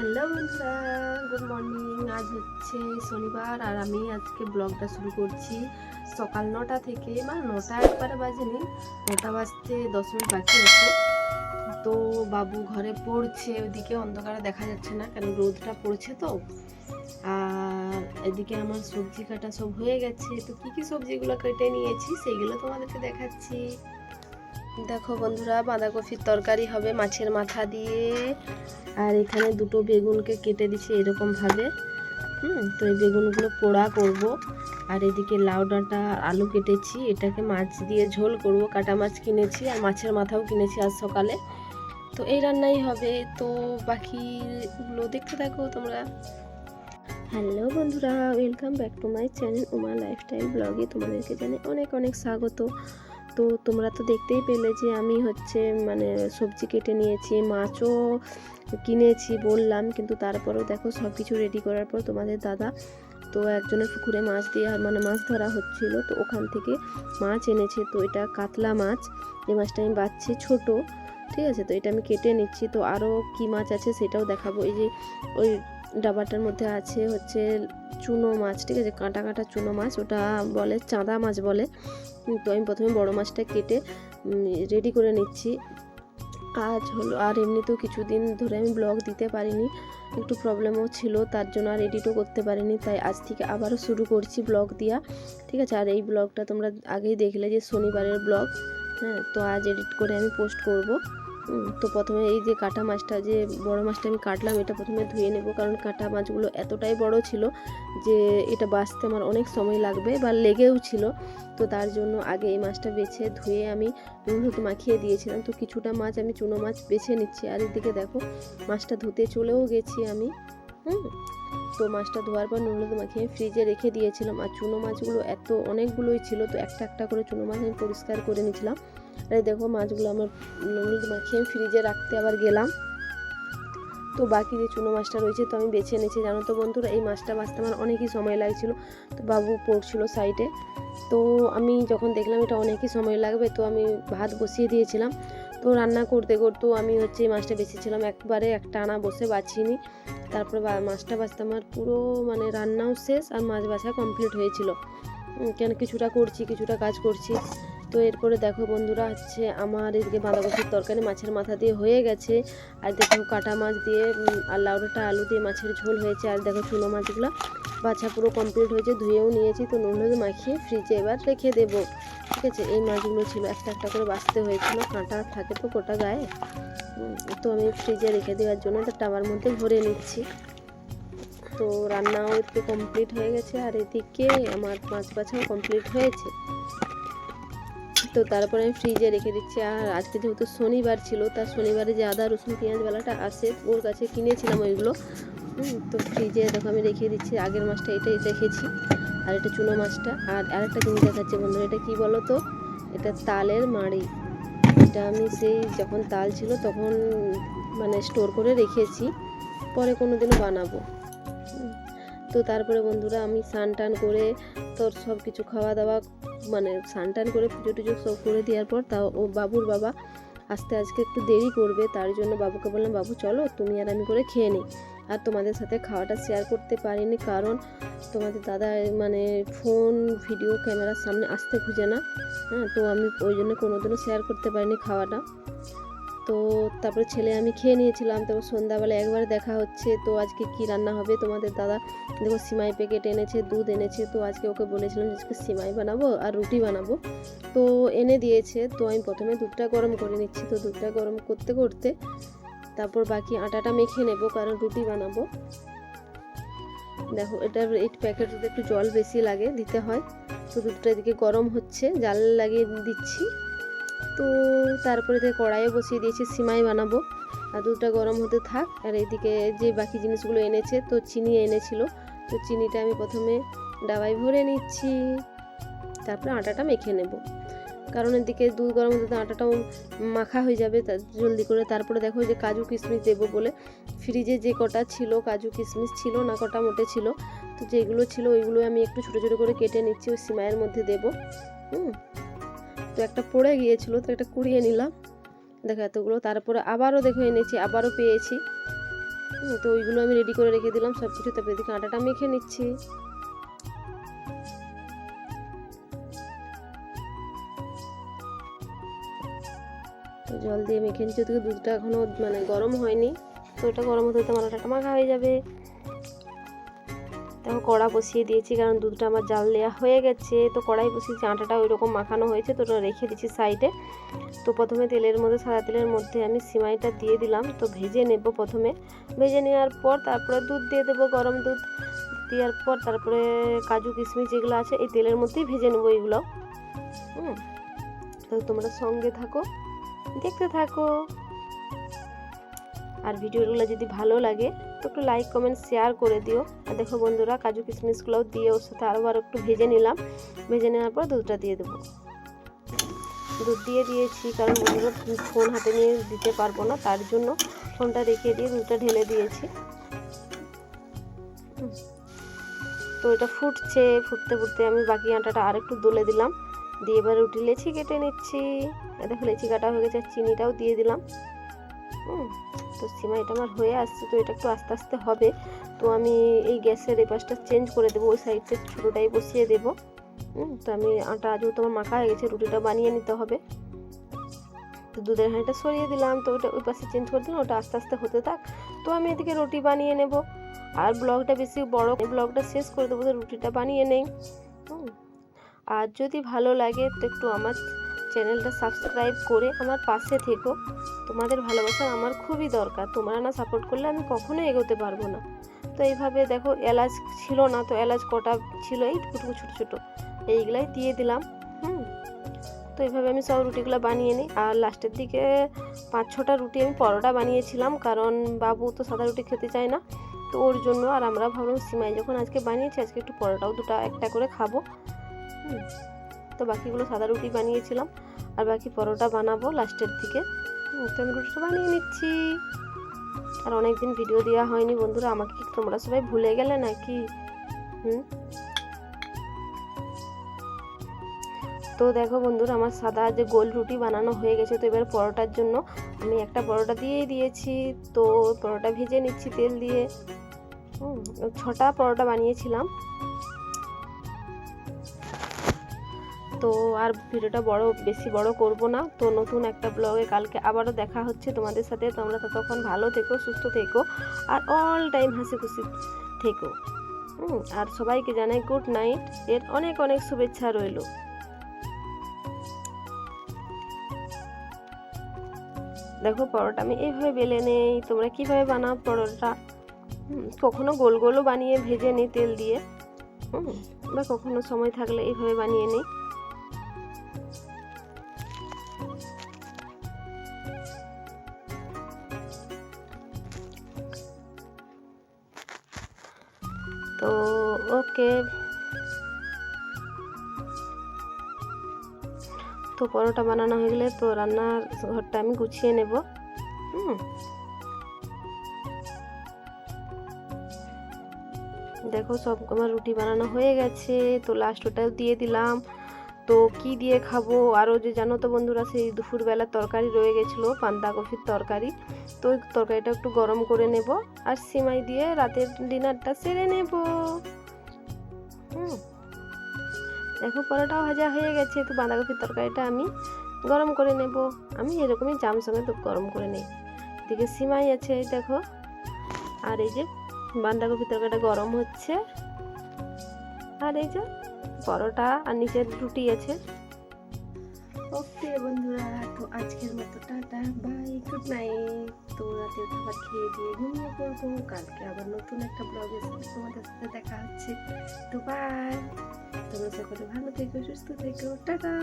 Hello বন্ধুরা, good morning. আজ হচ্ছে শনিবার আর আমি আজকে ব্লগটা শুরু করছি সকাল 9টা থেকে, মানে 9টা একবারে বাজেনি, 9টা বাজতে 10 মিনিট বাকি আছে। তো বাবু ঘরে পড়ছে, ওইদিকে অন্ধকারে দেখা যাচ্ছে না কারণ রোদটা পড়ছে। তো আর এদিকে আমার সবজি কাটা সব হয়ে গেছে। তো কী কী সবজিগুলো কেটে নিয়েছি সেইগুলো তোমাদেরকে দেখাচ্ছি। দেখো বন্ধুরা, বাঁধাকপির তরকারি হবে মাছের মাথা দিয়ে, আর এখানে দুটো বেগুনকে কেটে দিচ্ছি এরকমভাবে। তো এই বেগুনগুলো পোড়া করব। আর এদিকে লাউ ডাঁটা আলু কেটেছি, এটাকে মাছ দিয়ে ঝোল করব। কাটা মাছ কিনেছি আর মাছের মাথাও কিনেছি আজ সকালে। তো এই রান্নাই হবে। তো বাকিগুলো দেখতে থাকো তোমরা। হ্যালো বন্ধুরা, welcome back to my channel Uma lifestyle ব্লগে তোমাদেরকে জানাই অনেক অনেক স্বাগত। তো তোমরা তো দেখতেই পেলে যে আমি মানে সবজি কেটে নিয়েছি, মাছও কিনেছি বললাম, কিন্তু তারপরেও দেখো সব কিছু রেডি করার পর তোমাদের দাদা তো একজনের পুকুরে মাছ দিয়ে মাছ ধরা হচ্ছিল, তো ওখান থেকে মাছ এনেছে। তো এটা কাতলা মাছ, এই মাছটা আমি বাচ্ছি ছোট, ঠিক আছে। তো এটা আমি কেটে নিচ্ছি। তো আরও কি মাছ আছে সেটাও দেখাবো। এই যে ওই ডাবাটার মধ্যে আছে চুনো মাছ, ঠিক আছে, কাঁটা কাঁটা চুনো মাছ, ওটা বলে চাঁদা মাছ বলে। তো আমি প্রথমে বড় মাছটা কেটে রেডি করে নিচ্ছি। আজ হলো, আর এমনিতেও কিছুদিন ধরে আমি ব্লগ দিতে পারিনি, একটু প্রবলেমও ছিল, তার জন্য আর এডিটও করতে পারিনি। তাই আজ থেকে আবারও শুরু করছি ব্লগ দেওয়া, ঠিক আছে। আর এই ব্লগটা তোমরা আগেই দেখলে যে শনিবারের ব্লগ, তো আজ এডিট করে আমি পোস্ট করব। তো প্রথমে এই যে কাটা মাছটা, যে বড় মাছটা আমি কাটলাম, এটা প্রথমে ধুয়ে নেব, কারণ কাটা মাছগুলো এতটাই বড় ছিল যে এটা বাছতে আমার অনেক সময় লাগবে বা লেগেও ছিল। তো তার জন্য আগে এই মাছটা বেছে ধুয়ে আমি নুন হলুদ মাখিয়ে দিয়েছিলাম। তো কিছুটা মাছ আমি চুনো মাছ বেছে নিচ্ছি। আর এদিকে দেখো মাছটা ধুতে চলেও গেছি আমি। তো মাছটা ধোয়ার পর নুন হলুদ মাখিয়ে ফ্রিজে রেখে দিয়েছিলাম। আর চুনো মাছগুলো অনেকগুলোই ছিল, তো একটা একটা করে চুনো মাছ আমি পরিষ্কার করে নিয়েছিলাম। আর দেখো মাছগুলো আমার নুন হলুদ মাখিয়ে আমি ফ্রিজে রাখতে আবার গেলাম। তো বাকি যে চুনো মাছটা রয়েছে তো আমি বেছে নিয়েছি। জানো তো বন্ধুরা, এই মাছটা বাছতে আমার অনেকই সময় লাগছিল। তো বাবু পড়ছিল সাইডে, তো আমি যখন দেখলাম এটা অনেকই সময় লাগবে, তো আমি ভাত বসিয়ে দিয়েছিলাম। তো রান্না করতে করতেও আমি এই মাছটা বেছেছিলাম, একবারে একটা আনা বসে বাছিনি। তারপরে মাছটা বাছতে আমার পুরো রান্নাও শেষ আর মাছ বাছা কমপ্লিট হয়েছিল। কেন কিছুটা করছি, কিছুটা কাজ করছি। তো এরপরে দেখো বন্ধুরা, আমার এদিকে বাঁধাকপির তরকারি মাছের মাথা দিয়ে হয়ে গেছে। আর দেখো কাটা মাছ দিয়ে আর লাউডাটা আলু দিয়ে মাছের ঝোল হয়েছে। আর দেখো চুনো মাছগুলো বাছা পুরো কমপ্লিট হয়েছে, ধুয়েও নিয়েছি। তো নুন হলুদ মাখিয়ে ফ্রিজে এবার রেখে দেবো, ঠিক আছে। এই মাছগুলো ছিল একটা একটা করে বাছতে হয়েছিল, কাঁটা থাকে তো গোটা গায়ে। তো আমি ফ্রিজে রেখে দেওয়ার জন্য একটা টাওয়ার মধ্যে ভরে নিচ্ছি। তো রান্নাও একটু কমপ্লিট হয়ে গেছে, আর এদিকে আমার মাছ বাছাও কমপ্লিট হয়েছে। তো তারপরে আমি ফ্রিজে রেখে দিচ্ছি। আর আজকে যেহেতু শনিবার ছিল, তার শনিবারে যে আদা রসুন পেঁয়াজওয়ালাটা আসে ওর কাছে কিনেছিলাম ওইগুলো। তো ফ্রিজে দেখো আমি রেখে দিচ্ছি। আগের মাছটা এটাই রেখেছি, আর এটা চুনো মাছটা। আর আরেকটা জিনিস দেখাচ্ছে বন্ধুরা, এটা কি বলো তো, এটা তালের মাড়ি। এটা আমি সেই যখন তাল ছিল তখন স্টোর করে রেখেছি, পরে কোনো দিনও বানাবো। তো তারপরে বন্ধুরা আমি স্নান টান করে তোর সব কিছু খাওয়া দাওয়া স্নান টান করে পুজো টুজো সব করে দেওয়ার পর তাও ও বাবুর বাবা আজকে একটু দেরি করবে, তার জন্য বাবুকে বললাম বাবু চলো তুমি আর আমি করে খেয়ে নিই। আর তোমাদের সাথে খাওয়াটা শেয়ার করতে পারিনি, কারণ তোমাদের দাদা ফোন ভিডিও ক্যামেরার সামনে আসতে খুঁজে না। তো আমি ওই জন্য কোনোদিনও শেয়ার করতে পারিনি খাওয়াটা। তো তারপরে ছেলে আমি খেয়ে নিয়েছিলাম। তারপর সন্ধ্যাবেলা একবার দেখা হচ্ছে। তো আজকে কি রান্না হবে, তোমাদের দাদা দেখো সিমাই প্যাকেট এনেছে, দুধ এনেছে। তো আজকে ওকে বলেছিলাম যে আজকে সিমাই বানাবো আর রুটি বানাবো, তো এনে দিয়েছে। তো আমি প্রথমে দুধটা গরম করে নিচ্ছি। তো দুধটা গরম করতে করতে তারপর বাকি আটাটা মেখে নেব, কারণ রুটি বানাবো। দেখো এই প্যাকেট দুধে একটু জল বেশি লাগে, দিতে হয়। তো দুধটা এদিকে গরম হচ্ছে, জাল লাগিয়ে দিচ্ছি। তো তারপরে কড়াইয়ে বসিয়ে দিয়েছি, সিমাই বানাবো। আর দুধটা গরম হতে থাক। আর এদিকে যে বাকি জিনিসগুলো এনেছে, তো চিনি এনেছিল, তো চিনিটা আমি প্রথমে ডাবায় ভরে নিচ্ছি, তারপরে আটাটা মেখে নেব, কারণ এদিকে দুধ গরম হতে আটাটাও মাখা হয়ে যাবে জলদি করে। তারপরে দেখো যে কাজু কিশমিশ দেবো বলে ফ্রিজে যে কটা ছিল কাজু কিশমিশ ছিল না, কটা মোটে ছিল, তো যেগুলো ছিল ওইগুলো আমি একটু ছোটো ছোটো করে কেটে নিচ্ছি, ওই সিমাইয়ের মধ্যে দেবো। তো একটা পড়ে গিয়েছিল, তো একটা কুড়িয়ে নিলাম, দেখো এতগুলো। তারপরে আবারও দেখো এনেছি, আবারও পেয়েছি। তো ওইগুলো আমি রেডি করে রেখে দিলাম সব কিছু। তারপরে এদিকে আটাটা মেখে নিচ্ছি। তো জল দিয়ে মেখে নিচ্ছি। ওদিকে দুধটা এখনো মানে গরম হয়নি, তো এটা গরম হতে হতে আমার আটাটা মাখা হয়ে যাবে। দেখো কড়া বসিয়ে দিয়েছি, কারণ দুধটা আমার জাল দেওয়া হয়ে গেছে। তো কড়াই বসিয়েছি, আটাটা ওই রকম মাখানো হয়েছে, তো ওটা রেখে দিচ্ছি সাইডে। তো প্রথমে তেলের মধ্যে, সাদা তেলের মধ্যে আমি সিমাইটা দিয়ে দিলাম। তো ভেজে নেব প্রথমে, ভেজে নেওয়ার পর তারপরে দুধ দিয়ে দেবো, গরম দুধ দেওয়ার পর তারপরে কাজু কিশমিশ যেগুলো আছে এই তেলের মধ্যেই ভেজে নেবো এগুলো। তো তোমরা সঙ্গে থাকো, দেখতে থাকো। আর ভিডিওগুলো যদি ভালো লাগে তো একটু লাইক কমেন্ট শেয়ার করে দিও। আর দেখো বন্ধুরা, কাজু কিশমিশগুলোও দিয়ে ওর সাথে আরও একটু ভেজে নিলাম। ভেজে নেওয়ার পর দুধটা দিয়ে দেবো। দুধ দিয়ে দিয়েছি, কারণ বন্ধুরা ফোন হাতে নিয়ে দিতে পারবো না, তার জন্য ফোনটা রেখে দিয়ে দুধটা ঢেলে দিয়েছি। তো এটা ফুটছে, ফুটতে ফুটতে আমি বাকি আটাটা আর একটু দলে দিলাম, দিয়ে এবার রুটি লেচি কেটে নিচ্ছি। দেখো লেচি কাটা হয়ে গেছে, চিনিটাও দিয়ে দিলাম। তো সিমাইটা আমার হয়ে আসছে, তো এটা একটু আস্তে আস্তে হবে। তো আমি এই গ্যাসের এই পাশটা চেঞ্জ করে দেবো, ওই সাইডটা ছোটোটাই বসিয়ে দেবো। তো আমি আটা যেহেতু আমার মাখা হয়ে গেছে, রুটিটা বানিয়ে নিতে হবে। তো দুধের হাঁড়িটা সরিয়ে দিলাম, তো ওটা ওই পাশে চেঞ্জ করে দিলাম, ওটা আস্তে আস্তে হতে থাক। তো আমি এদিকে রুটি বানিয়ে নেব। আর ব্লগটা বেশি বড়, ব্লগটা শেষ করে দেবো, তো রুটিটা বানিয়ে নেই। আর যদি ভালো লাগে তো একটু আমার চ্যানেলটা সাবস্ক্রাইব করে আমার পাশে থেকো। তোমাদের ভালোবাসা আমার খুবই দরকার, তোমরা না সাপোর্ট করলে আমি কখনোই এগোতে পারবো না। তো এইভাবে দেখো, এলাচ ছিল না, তো এলাচ কটা ছিল এই টুকটুকু ছোটো ছোটো, এইগুলাই দিয়ে দিলাম। তো এইভাবে আমি সব রুটিগুলো বানিয়ে নিই। আর লাস্টের দিকে 5-6টা রুটি আমি পরোটা বানিয়েছিলাম, কারণ বাবু তো সাদা রুটি খেতে চায় না, তো ওর জন্য। আর আমরা ভাবলাম সিমাই যখন আজকে বানিয়েছি, আজকে একটু পরোটাও একটা করে খাবো। তো বাকিগুলো সাদা রুটি বানিয়েছিলাম, আর বাকি পরোটা বানাবো লাস্টের দিকে। তো আমি রুটিটা বানিয়ে নিচ্ছি। আর অনেকদিন ভিডিও দেওয়া হয়নি বন্ধুরা, আমাকে কি তোমরা সবাই ভুলে গেলে নাকি? তো দেখো বন্ধুরা, আমার সাদা যে গোল রুটি বানানো হয়ে গেছে। তো এবার পরোটার জন্য আমি একটা পরোটা দিয়েই দিয়েছি। তো পরোটা ভেজে নিচ্ছি তেল দিয়ে। 6টা পরোটা বানিয়েছিলাম। তো আর ভিডিওটা বেশি বড় করব না। তো নতুন একটা ব্লগে কালকে আবারও দেখা হচ্ছে তোমাদের সাথে। তোমরা ততক্ষণ ভালো থেকো, সুস্থ থেকো, আর অল টাইম হাসি খুশি থেকো। আর সবাইকে জানাই গুড নাইট, এর অনেক অনেক শুভেচ্ছা রইল। দেখো পরোটা আমি এইভাবে বেলে নেই, তোমরা কিভাবে বানাও পরোটা? কখনো গোল গোলও বানিয়ে ভেজে নিই তেল দিয়ে, বা কখনো সময় থাকলে এইভাবে বানিয়ে নিই। তো ওকে, তো পরোটা বানানো হয়ে গেলে তো রান্নার ঘরটা আমি গুছিয়ে নেব। দেখো সব আমার রুটি বানানো হয়ে গেছে। তো লাস্ট ওটাও দিয়ে দিলাম। তো কি দিয়ে খাবো? আরও যে জানো তো বন্ধুরা, সেই দুপুরবেলার তরকারি রয়ে গেছিলো, বাঁধাকপির তরকারি। তো ওই তরকারিটা একটু গরম করে নেব, আর সিমাই দিয়ে রাতের ডিনারটা সেরে নেব। দেখো পরোটাও ভাজা হয়ে গেছে। তো বাঁধাকপির তরকারিটা আমি গরম করে নেব। আমি এরকমই জাম সমেত গরম করে নিই। এদিকে সিমাই আছে দেখো, আর এই যে বাঁধাকপির তরকারিটা গরম হচ্ছে, আর এই যে পরোটা আর নিচের রুটি আছে। ওকে বন্ধুরা, তো আজকের মতো টাটা, বাই, গুড নাইট। তো রাতের খাবার খেয়ে দিয়ে ঘুমিয়ে পড়বো। কালকে আবার নতুন একটা ব্লগের সাথে তোমাদের সাথে দেখা হচ্ছে। তো বাই, তোমরা সকলে ভালো থেকো, সুস্থ থেকো, টাটা।